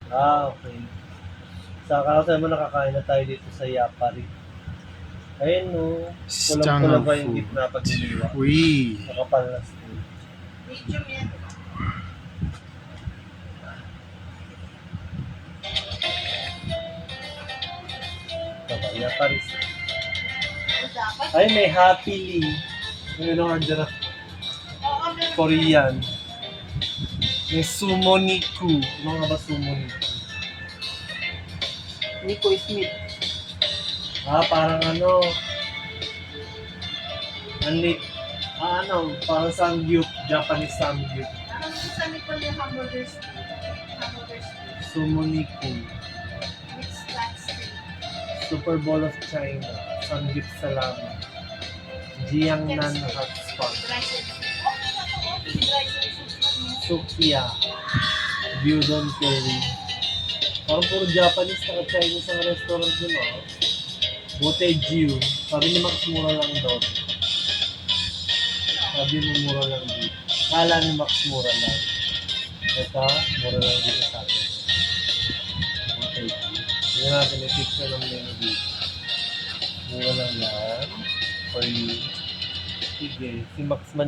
Okay. Sa kasi mo nakakain na tayo dito sa Yapari. Ayun no, pulang-pula Jungle ba yung food. gitna pag hiniwa? Uy. Nakapal na steak. Medium yan. Ito ba? Yapari. Dapat. Ay, may happily. Yung order na Oo, meron. Korean. May sumo niku. Ano nga ba sumo niku? Nico Smith. Parang ano. Parang samgyup. Japanese samgyup. Ano sa Nicole yung hamburger steak? Hamburger steak. Sumo niku. Mixed flat steak. Super Bowl of China. Samgyup salami. Jiangnan hot spot. Dry soup. Okay na to. Okay, dry soup lang mo. Sukiya. Gyudon curry. Parang puro Japanese na Chinese ang restaurant dun, oh. Botejiu. Sabi ni Max, mura lang daw. Sabi mo, mura lang dito. Kala ni Max, mura lang. Ito, mura lang dito sa atin. Botejiu. Tingnan natin yung picture ng menu dito. Mura lang yan. For you. Sige, si Max man